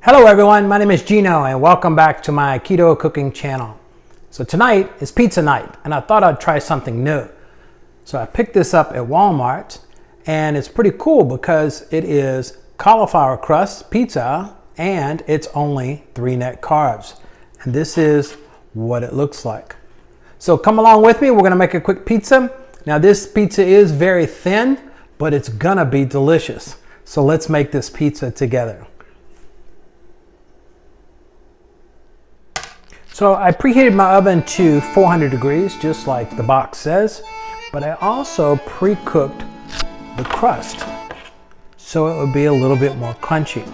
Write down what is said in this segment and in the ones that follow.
Hello everyone, my name is Gino and welcome back to my keto cooking channel. So tonight is pizza night and I thought I'd try something new. So I picked this up at Walmart and it's pretty cool because it is cauliflower crust pizza and it's only 3 net carbs. And this is what it looks like. So come along with me, we're gonna make a quick pizza. Now this pizza is very thin, but it's gonna be delicious. So let's make this pizza together. So I preheated my oven to 400 degrees, just like the box says, but I also pre-cooked the crust so it would be a little bit more crunchy.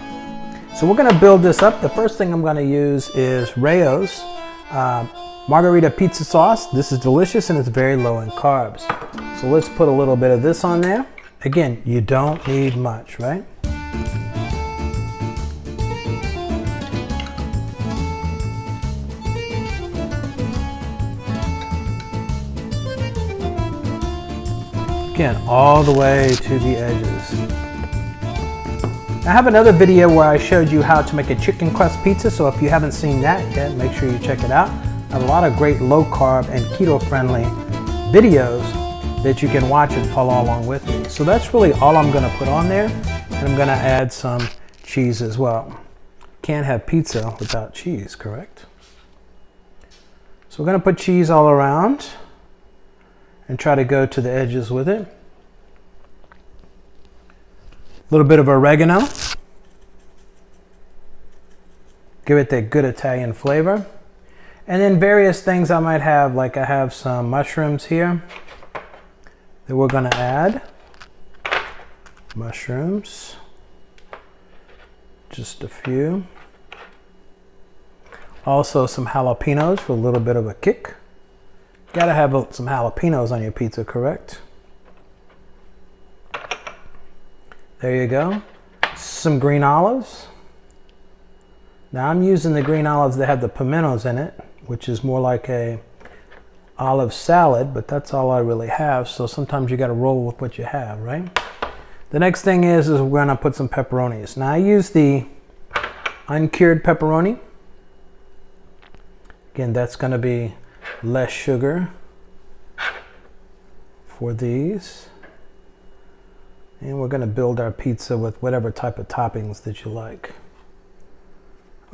So we're gonna build this up. The first thing I'm gonna use is Rayo's margarita pizza sauce. This is delicious and it's very low in carbs. So let's put a little bit of this on there. Again, you don't need much, right? Again, all the way to the edges. I have another video where I showed you how to make a chicken crust pizza, so if you haven't seen that yet, make sure you check it out. I have a lot of great low carb and keto friendly videos that you can watch and follow along with me. So that's really all I'm gonna put on there, and I'm gonna add some cheese as well. Can't have pizza without cheese, correct? So we're gonna put cheese all around and try to go to the edges with it. A little bit of oregano. Give it that good Italian flavor. And then various things I might have, like I have some mushrooms here that we're gonna add. Mushrooms, just a few. Also some jalapenos for a little bit of a kick. Gotta have some jalapenos on your pizza, correct? There you go. Some green olives. Now I'm using the green olives that have the pimentos in it, which is more like a olive salad, but that's all I really have. So sometimes you gotta roll with what you have, right? The next thing is we're gonna put some pepperonis. Now I use the uncured pepperoni. Again, that's gonna be less sugar for these. And we're gonna build our pizza with whatever type of toppings that you like.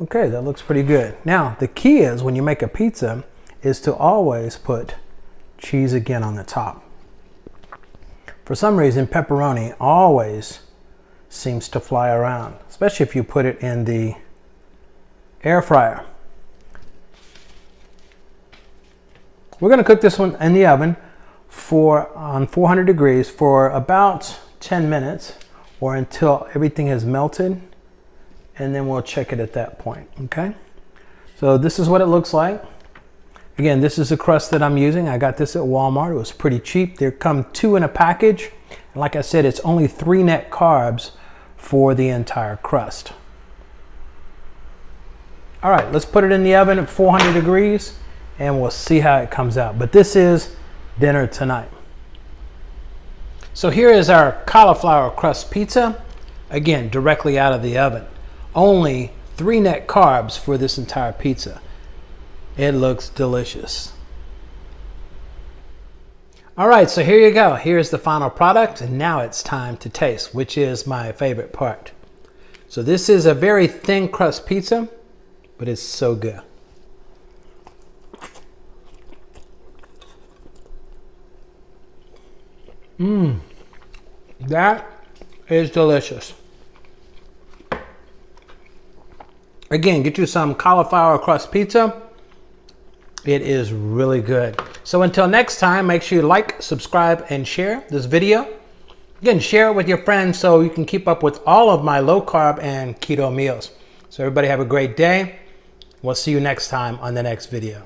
Okay, that looks pretty good. Now, the key is when you make a pizza is to always put cheese again on the top. For some reason, pepperoni always seems to fly around, especially if you put it in the air fryer. We're gonna cook this one in the oven on 400 degrees for about 10 minutes or until everything has melted, and then we'll check it at that point, okay? So this is what it looks like. Again, this is the crust that I'm using. I got this at Walmart. It was pretty cheap. There come 2 in a package. And like I said, it's only 3 net carbs for the entire crust. All right, let's put it in the oven at 400 degrees. And we'll see how it comes out. But this is dinner tonight. So here is our cauliflower crust pizza. Again, directly out of the oven. Only 3 net carbs for this entire pizza. It looks delicious. All right, so here you go. Here's the final product. And now it's time to taste, which is my favorite part. So this is a very thin crust pizza, but it's so good. That is delicious. Again, get you some cauliflower crust pizza. It is really good. So until next time, make sure you like, subscribe, and share this video. Again, share it with your friends so you can keep up with all of my low carb and keto meals. So everybody have a great day. We'll see you next time on the next video.